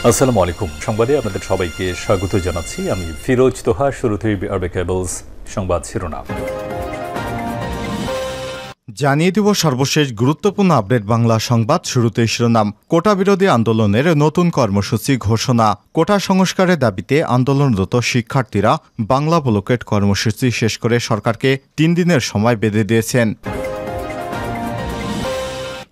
আসসালামু আলাইকুম। সংবাদে আপনাদের সবাইকে স্বাগত জানাচ্ছি। আমি ফিরোজ তোহা। শুরুতেই আরবে কেবলস সংবাদ শিরোনাম জানিয়ে দিব সর্বশেষ গুরুত্বপূর্ণ আপডেট বাংলা সংবাদ। শুরুতেই শিরোনাম। কোটা বিরোধী আন্দোলনের নতুন কর্মসূচি ঘোষণা। কোটা সংস্কারের দাবিতে আন্দোলনরত শিক্ষার্থীরা বাংলা ব্লকেট কর্মসূচি শেষ করে সরকারকে 3 দিনের সময় বেঁধে দিয়েছেন।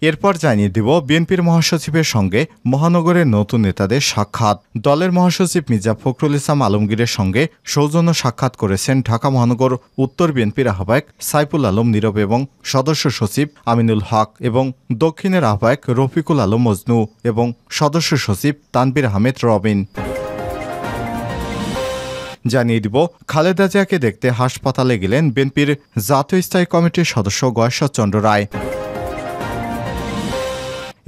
এরপর জানিয়ে দিব বিএনপির মহাসচিবের সঙ্গে মহানগরের নতুন নেতাদের সাক্ষাৎ। দলের মহাসচিব মির্জা ফখরুল ইসলাম আলমগীরের সঙ্গে সৌজন্য সাক্ষাৎ করেছেন ঢাকা মহানগর উত্তর বিএনপির আহ্বায়ক সাইফুল আলম নীরব এবং সদস্য সচিব আমিনুল হক এবং দক্ষিণের আহ্বায়ক রফিকুল আলম মজনু এবং সদস্য সচিব তানবির আহমেদ রবিন। জানিয়ে দিব খালেদা জিয়াকে দেখতে হাসপাতালে গেলেন বিএনপির জাতীয় স্থায়ী কমিটির সদস্য গয়েশ্বর চন্দ্র রায়।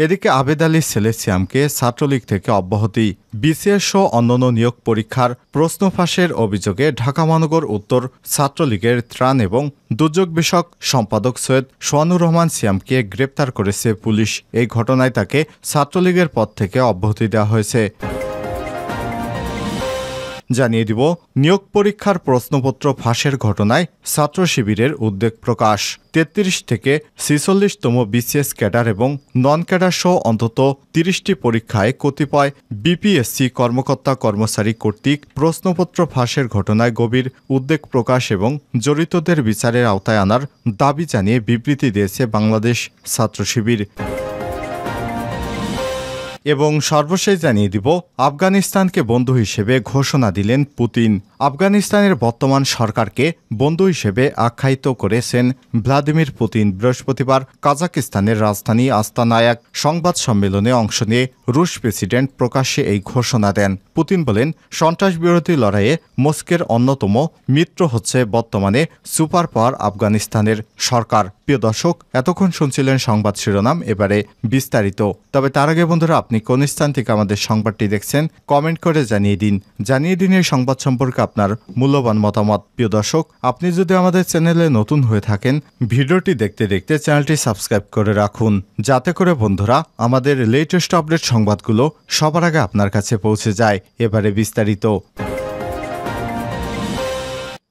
এদিকে আবেদ আলীর ছেলে সিয়ামকে ছাত্রলীগ থেকে অব্যাহতি। বিসিএস সহ অন্যান্য নিয়োগ পরীক্ষার প্রশ্ন ফাঁসের অভিযোগে ঢাকা মহানগর উত্তর ছাত্রলীগের ত্রাণ এবং দুর্যোগ বিষয়ক সম্পাদক সৈয়দ সোহানুর রহমান সিয়ামকে গ্রেপ্তার করেছে পুলিশ। এই ঘটনায় তাকে ছাত্রলীগের পদ থেকে অব্যাহতি দেওয়া হয়েছে। জানিয়ে দিব নিয়োগ পরীক্ষার প্রশ্নপত্র ফাঁসের ঘটনায় ছাত্র শিবিরের উদ্বেগ প্রকাশ। 33 থেকে 46তম বিসিএস ক্যাডার এবং নন ক্যাডার সহ অন্তত 30টি পরীক্ষায় কতিপয় বিপিএসসি কর্মকর্তা কর্মচারী কর্তৃক প্রশ্নপত্র ফাঁসের ঘটনায় গভীর উদ্বেগ প্রকাশ এবং জড়িতদের বিচারের আওতায় আনার দাবি জানিয়ে বিবৃতি দিয়েছে বাংলাদেশ ছাত্র শিবির। এবং সর্বশেষ জানিয়ে দিব আফগানিস্তানকে বন্ধু হিসেবে ঘোষণা দিলেন পুতিন। আফগানিস্তানের বর্তমান সরকারকে বন্ধু হিসেবে আখ্যায়িত করেছেন ভ্লাদিমির পুতিন। বৃহস্পতিবার কাজাকিস্তানের রাজধানী আস্তানায় এক সংবাদ সম্মেলনে অংশ নিয়ে রুশ প্রেসিডেন্ট প্রকাশ্যে এই ঘোষণা দেন। পুতিন বলেন, সন্ত্রাস বিরোধী লড়াইয়ে মস্কোর অন্যতম মিত্র হচ্ছে বর্তমানে সুপার পাওয়ার আফগানিস্তানের সরকার। প্রিয় দর্শক, এতক্ষণ শুনছিলেন সংবাদ শিরোনাম, এবারে বিস্তারিত। তবে তার আগে বন্ধুরা, আপনি কোন স্থান থেকে আমাদের সংবাদটি দেখছেন কমেন্ট করে জানিয়ে দিন এই সংবাদ সম্পর্কে আপনার মূল্যবান মতামত। প্রিয় দর্শক, আপনি যদি আমাদের চ্যানেলে নতুন হয়ে থাকেন, ভিডিওটি দেখতে দেখতে চ্যানেলটি সাবস্ক্রাইব করে রাখুন, যাতে করে বন্ধুরা আমাদের লেটেস্ট আপডেট সংবাদগুলো সবার আগে আপনার কাছে পৌঁছে যায়। এবারে বিস্তারিত।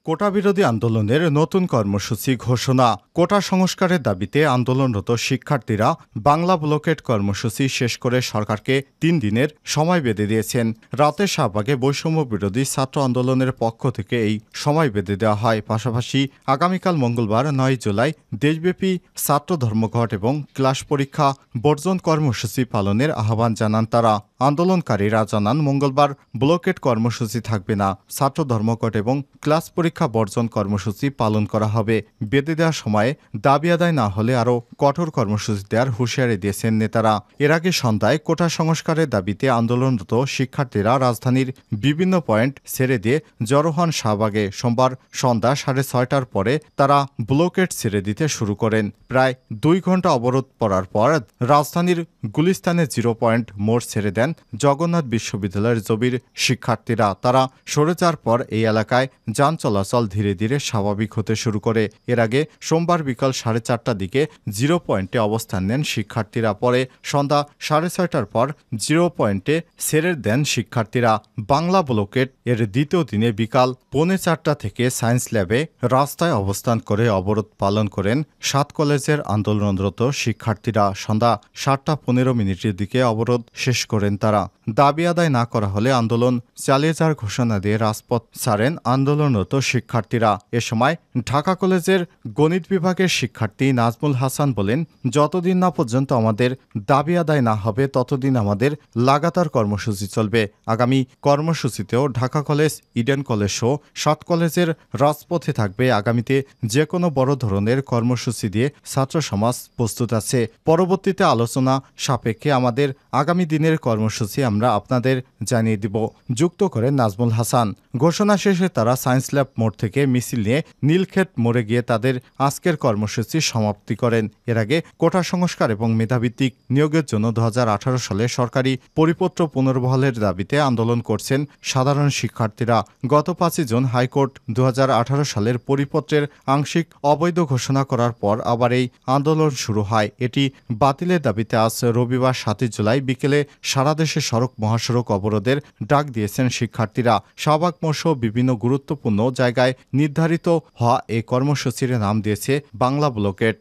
কোটা বিরোধী আন্দোলনের নতুন কর্মসূচি ঘোষণা। কোটা সংস্কারের দাবিতে আন্দোলনরত শিক্ষার্থীরা বাংলা ব্লকেট কর্মসূচি শেষ করে সরকারকে 3 দিনের সময় বেঁধে দিয়েছেন। রাতে শাহবাগে বৈষম্য বিরোধী ছাত্র আন্দোলনের পক্ষ থেকে এই সময় বেঁধে দেওয়া হয়। পাশাপাশি আগামীকাল মঙ্গলবার 9 জুলাই দেশব্যাপী ছাত্র ধর্মঘট এবং ক্লাস পরীক্ষা বর্জন কর্মসূচি পালনের আহ্বান জানান তারা। আন্দোলনকারীরা জানান, মঙ্গলবার ব্লকেট কর্মসূচি থাকবে না, ছাত্র ধর্মঘট এবং ক্লাস পরীক্ষা বর্জন কর্মসূচি পালন করা হবে। বেঁধে দেওয়ার সময়ে দাবি আদায় না হলে আরও কঠোর কর্মসূচি দেওয়ার হুঁশিয়ারি দিয়েছেন নেতারা। এর আগে সন্ধ্যায় কোটা সংস্কারের দাবিতে আন্দোলনরত শিক্ষার্থীরা রাজধানীর বিভিন্ন পয়েন্ট ছেড়ে দিয়ে জড়ো হন শাহবাগে। সোমবার সন্ধ্যা 6:30টার পরে তারা ব্লকেট ছেড়ে দিতে শুরু করেন। প্রায় 2 ঘন্টা অবরোধ পড়ার পর রাজধানীর গুলিস্তানে 0 পয়েন্ট মোড় ছেড়ে দেন জগন্নাথ বিশ্ববিদ্যালয়ের জবির শিক্ষার্থীরা। তারা সরে যাওয়ার পর এই এলাকায় যান চলাচল ধীরে ধীরে স্বাভাবিক হতে শুরু করে। এর আগে সোমবার বিকাল 4:30টার দিকে 0 পয়েন্টে অবস্থান নেন শিক্ষার্থীরা। পরে সন্ধ্যা 6:30টার পর 0 পয়েন্টে ছেড়ে দেন শিক্ষার্থীরা। বাংলা ব্লকেট এর দ্বিতীয় দিনে বিকাল 3:45টা থেকে সায়েন্স ল্যাবে রাস্তায় অবস্থান করে অবরোধ পালন করেন 7 কলেজের আন্দোলনরত শিক্ষার্থীরা। সন্ধ্যা 7:15 দিকে অবরোধ শেষ করেন তারা। দাবি আদায় না করা হলে আন্দোলন চালিয়ে যাওয়ার ঘোষণা দিয়ে রাজপথ ছাড়েন আন্দোলনরত শিক্ষার্থীরা। এ সময় ঢাকা কলেজের গণিত বিভাগের শিক্ষার্থী নাজমুল হাসান বলেন, যতদিন না পর্যন্ত আমাদের দাবি আদায় না হবে ততদিন আমাদের লাগাতার কর্মসূচি চলবে। আগামী কর্মসূচিতেও ঢাকা কলেজ, ইডেন কলেজ সহ 7 কলেজের রাজপথে থাকবে। আগামীতে যে কোনো বড় ধরনের কর্মসূচি দিয়ে ছাত্র সমাজ প্রস্তুত আছে। পরবর্তীতে আলোচনা সাপেক্ষে আমাদের আগামী দিনের কর্মসূচি আমরা আপনাদের জানিয়ে দিব, যুক্ত করেন নাজমুল হাসান। ঘোষণা শেষে তারা সায়েন্স ল্যাব মোড় থেকে মিছিল নিয়ে নীলক্ষেত মোড়ে গিয়ে তাদের আজকের কর্মসূচি সমাপ্তি করেন। এর আগে কোটা সংস্কার এবং মেধাভিত্তিক নিয়োগের জন্য 2018 সালে সরকারি পরিপত্র পুনর্বহালের দাবিতে আন্দোলন করছেন সাধারণ শিক্ষার্থীরা। গত 5 জুন হাইকোর্ট 2018 সালের পরিপত্রের আংশিক অবৈধ ঘোষণা করার পর আবার এই আন্দোলন শুরু হয়। এটি বাতিলের দাবিতে আজ রবিবার 7 জুলাই বিকেলে সারা দেশে সড়ক মহাসড়ক অবরোধের ডাক দিয়েছেন শিক্ষার্থীরা। শাহবাগ মোড় সহ বিভিন্ন গুরুত্বপূর্ণ জায়গায় নির্ধারিত হওয়া এই কর্মসূচির নাম দিয়েছে বাংলা ব্লকেট।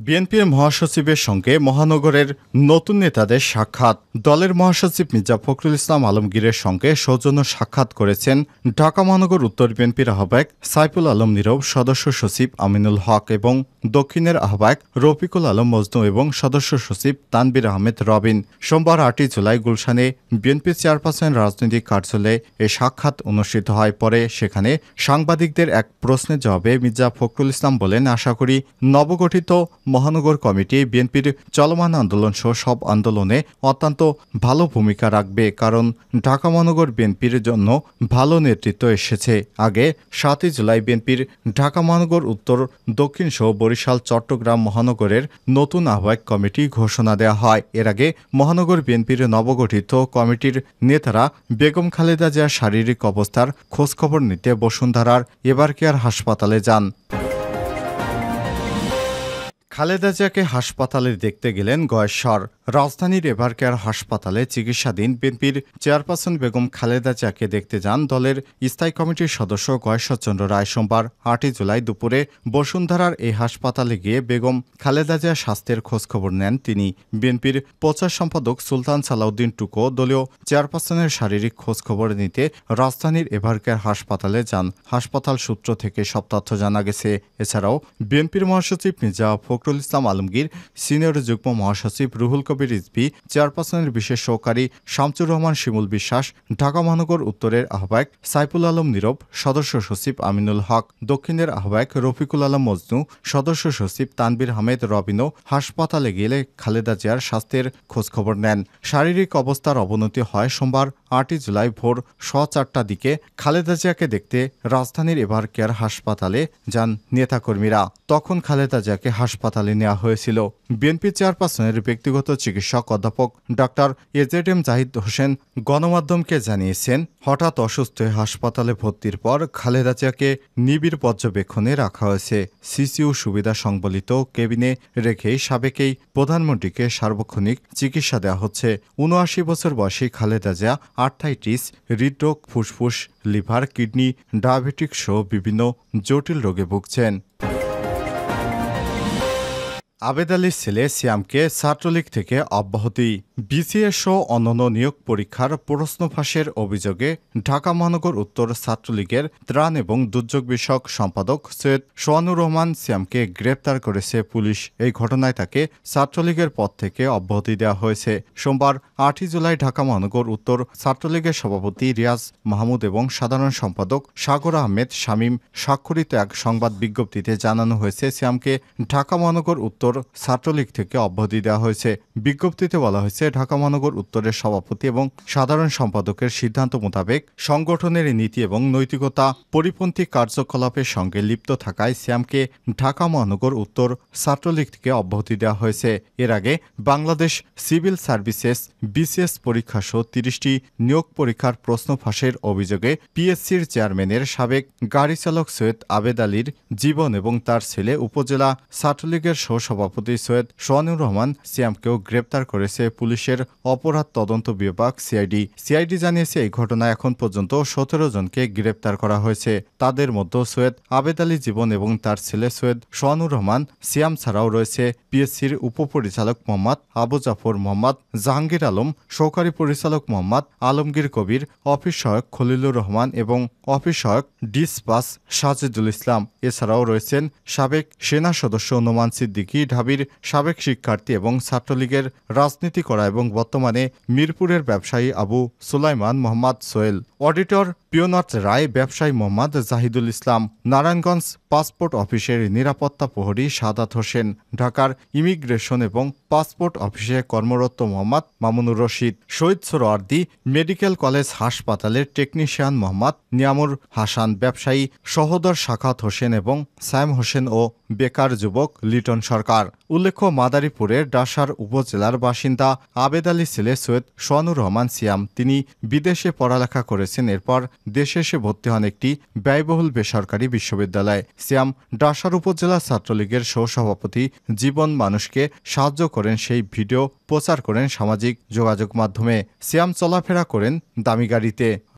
বিএনপির মহাসচিবের সঙ্গে মহানগরের নতুন নেতাদের সাক্ষাৎ। দলের মহাসচিব মির্জা ফখরুল ইসলাম আলমগীরের সঙ্গে সৌজন্য সাক্ষাৎ করেছেন ঢাকা মহানগর উত্তর বিএনপির আহ্বায়ক সাইফুল আলম নীরব, সদস্য সচিব আমিনুল হক এবং দক্ষিণের আহ্বায়ক রফিকুল আলম মজনু এবং সদস্য সচিব তানবির আহমেদ রবিন। সোমবার 8 জুলাই গুলশানে বিএনপি চেয়ারপারসনের রাজনৈতিক কার্যালয়ে এ সাক্ষাৎ অনুষ্ঠিত হয়। পরে সেখানে সাংবাদিকদের এক প্রশ্নের জবাবে মির্জা ফখরুল ইসলাম বলেন, আশা করি নবগঠিত মহানগর কমিটি বিএনপির চলমান আন্দোলন সহ সব আন্দোলনে অত্যন্ত ভালো ভূমিকা রাখবে, কারণ ঢাকা মহানগর বিএনপির জন্য ভালো নেতৃত্ব এসেছে। আগে 7 জুলাই বিএনপির ঢাকা মহানগর উত্তর, দক্ষিণ সহ বরিশাল, চট্টগ্রাম মহানগরের নতুন আহ্বায়ক কমিটি ঘোষণা দেওয়া হয়। এর আগে মহানগর বিএনপির নবগঠিত কমিটির নেতারা বেগম খালেদা জিয়ার শারীরিক অবস্থার খোঁজখবর নিতে বসুন্ধরার এভারকেয়ার হাসপাতালে যান। খালেদা জিয়াকে হাসপাতালে দেখতে গেলেন গয়েশ্বর। রাজধানীর এভারকেয়ার হাসপাতালে চিকিৎসাধীন বিএনপির চেয়ারপারসন বেগম খালেদা জিয়াকে দেখতে যান দলের স্থায়ী কমিটির সদস্য গয়েশ্বর চন্দ্র রায়। সোমবার 8 জুলাই দুপুরে বসুন্ধরার এই হাসপাতালে গিয়ে বেগম খালেদা জিয়ার স্বাস্থ্যের খোঁজখবর নেন তিনি। বিএনপির প্রচার সম্পাদক সুলতান সালাউদ্দিন টুকো দলীয় চেয়ারপারসনের শারীরিক খোঁজখবর নিতে রাজধানীর এভারকেয়ার হাসপাতালে যান। হাসপাতাল সূত্র থেকে সব তথ্য জানা গেছে। এছাড়াও বিএনপির মহাসচিব মির্জা ফখরুল ইসলাম আলমগীর, সিনিয়র যুগ্ম মহাসচিব রুহুল কবির রিজভী, চেয়ারপারসনের বিশেষ সহকারী শামসুর রহমান শিমুল বিশ্বাস, ঢাকা মহানগর উত্তরের আহ্বায়ক সাইফুল আলম নীরব, সদস্য সচিব আমিনুল হক, দক্ষিণের আহ্বায়ক রফিকুল আলম মজনু, সদস্য সচিব তানবির আহমেদ রবিনও হাসপাতালে গেলে খালেদা জিয়ার স্বাস্থ্যের খোঁজখবর নেন। শারীরিক অবস্থার অবনতি হয়। সোমবার 8 জুলাই ভোর 4:15টার দিকে খালেদা জিয়াকে দেখতে রাজধানীর এভারকেয়ার হাসপাতালে যান নেতাকর্মীরা। তখন খালেদা জিয়াকে হাসপাতালে নেওয়া হয়েছিল। বিএনপি চেয়ারপারসনের ব্যক্তিগত চিকিৎসক অধ্যাপক ডক্টর এজেডএম জাহিদ হোসেন গণমাধ্যমকে জানিয়েছেন, হঠাৎ অসুস্থ হয়ে হাসপাতালে ভর্তির পর খালেদা জিয়াকে নিবিড় পর্যবেক্ষণে রাখা হয়েছে। সিসিইউ সুবিধা সংবলিত কেবিনে রেখেই সাবেকেই প্রধানমন্ত্রীকে সার্বক্ষণিক চিকিৎসা দেওয়া হচ্ছে। ৭৯ বছর বয়সী খালেদা জিয়া আর্থাইটিস, হৃদরোগ, ফুসফুস, লিভার, কিডনি, ডায়াবেটিক সহ বিভিন্ন জটিল রোগে ভুগছেন। আবেদ আলীর ছেলে সিয়ামকে ছাত্রলীগ থেকে অব্যাহতি। বিসিএস সহ অন্যান্য নিয়োগ পরীক্ষার প্রশ্ন ফাঁসের অভিযোগে ঢাকা মহানগর উত্তর ছাত্রলীগের ত্রাণ এবং দুর্যোগ বিষয়ক সম্পাদক সৈয়দ সোহানুর রহমান সিয়ামকে গ্রেপ্তার করেছে পুলিশ। এই ঘটনায় তাকে ছাত্রলীগের পদ থেকে অব্যাহতি দেওয়া হয়েছে। সোমবার 8 জুলাই ঢাকা মহানগর উত্তর ছাত্রলীগের সভাপতি রিয়াজ মাহমুদ এবং সাধারণ সম্পাদক সাগর আহমেদ শামীম স্বাক্ষরিত এক সংবাদ বিজ্ঞপ্তিতে জানানো হয়েছে, সিয়ামকে ঢাকা মহানগর উত্তর ছাত্রলীগ থেকে অব্যাহতি দেওয়া হয়েছে। বিজ্ঞপ্তিতে বলা হয়েছে, ঢাকা মহানগর উত্তরের সভাপতি এবং সাধারণ সম্পাদকের সিদ্ধান্ত মোতাবেক সংগঠনের নীতি এবং নৈতিকতা পরিপন্থী কার্যকলাপের সঙ্গে লিপ্ত থাকায় সিয়ামকে ঢাকা মহানগর উত্তর ছাত্রলীগ থেকে অব্যাহতি দেওয়া হয়েছে। এর আগে বাংলাদেশ সিভিল সার্ভিসেস বিসিএস পরীক্ষা সহ 30টি নিয়োগ পরীক্ষার প্রশ্ন ফাঁসের অভিযোগে পিএসসির চেয়ারম্যানের সাবেক গাড়ি চালক সৈয়দ আবেদ আলীর জীবন এবং তার ছেলে উপজেলা ছাত্রলীগের সহসভাপতি সৈয়দ সোহানুর রহমান সিয়ামকেও গ্রেপ্তার করেছে পুলিশের অপরাধ তদন্ত বিভাগ সিআইডি জানিয়েছে, এই ঘটনায় এখন পর্যন্ত 17 জনকে গ্রেপ্তার করা হয়েছে। তাদের মধ্যে সৈয়দ আবেদ আলী জীবন এবং তার ছেলে সৈয়দ সোহানুর রহমান সিয়াম ছাড়াও রয়েছে পিএসসির উপপরিচালক মোহাম্মদ আবু জাফর, মোহাম্মদ জাহাঙ্গীর আলম, সহকারী পরিচালক মোহাম্মদ আলমগীর কবির, অফিস সহায়ক খলিলুর রহমান এবং অফিস সহায়ক ডিসপাস সাজিদুল ইসলাম। এছাড়াও রয়েছেন সাবেক সেনা সদস্য নোমান সিদ্দিকী, ঢাবির সাবেক শিক্ষার্থী এবং ছাত্রলীগের রাজনীতি করা এবং বর্তমানে মিরপুরের ব্যবসায়ী আবু সুলাইমান মোহাম্মদ সোহেল, অডিটর পিওনাথ রায়, ব্যবসায়ী মোহাম্মদ জাহিদুল ইসলাম, নারায়ণগঞ্জ পাসপোর্ট অফিসের নিরাপত্তা প্রহরী সাদাত হোসেন, ঢাকার ইমিগ্রেশন এবং পাসপোর্ট অফিসে কর্মরত মোহাম্মদ মামুনুর রশিদ, শহীদ সোহরাওয়ার্দী মেডিকেল কলেজ হাসপাতালের টেকনিশিয়ান মোহাম্মদ নিয়ামুর হাসান, ব্যবসায়ী সহোদর সাখাত হোসেন এবং সায়েম হোসেন ও বেকার যুবক লিটন সরকার। উল্লেখ্য, মাদারীপুরের ডাসার উপজেলার বাসিন্দা আবেদ আলী ছেলে সৈয়দ সোয়ানুর রহমান সিয়াম, তিনি বিদেশে পড়ালেখা করেছেন। এরপর দেশে এসে ভর্তি হন একটি ব্যয়বহুল বেসরকারি বিশ্ববিদ্যালয়ে। সিয়াম ডাসার উপজেলা ছাত্রলীগের সহসভাপতি। জীবন মানুষকে সাহায্য করেন সেই ভিডিও প্রচার করেন সামাজিক যোগাযোগ মাধ্যমে। সিয়াম চলাফেরা করেন দামি গাড়িতে।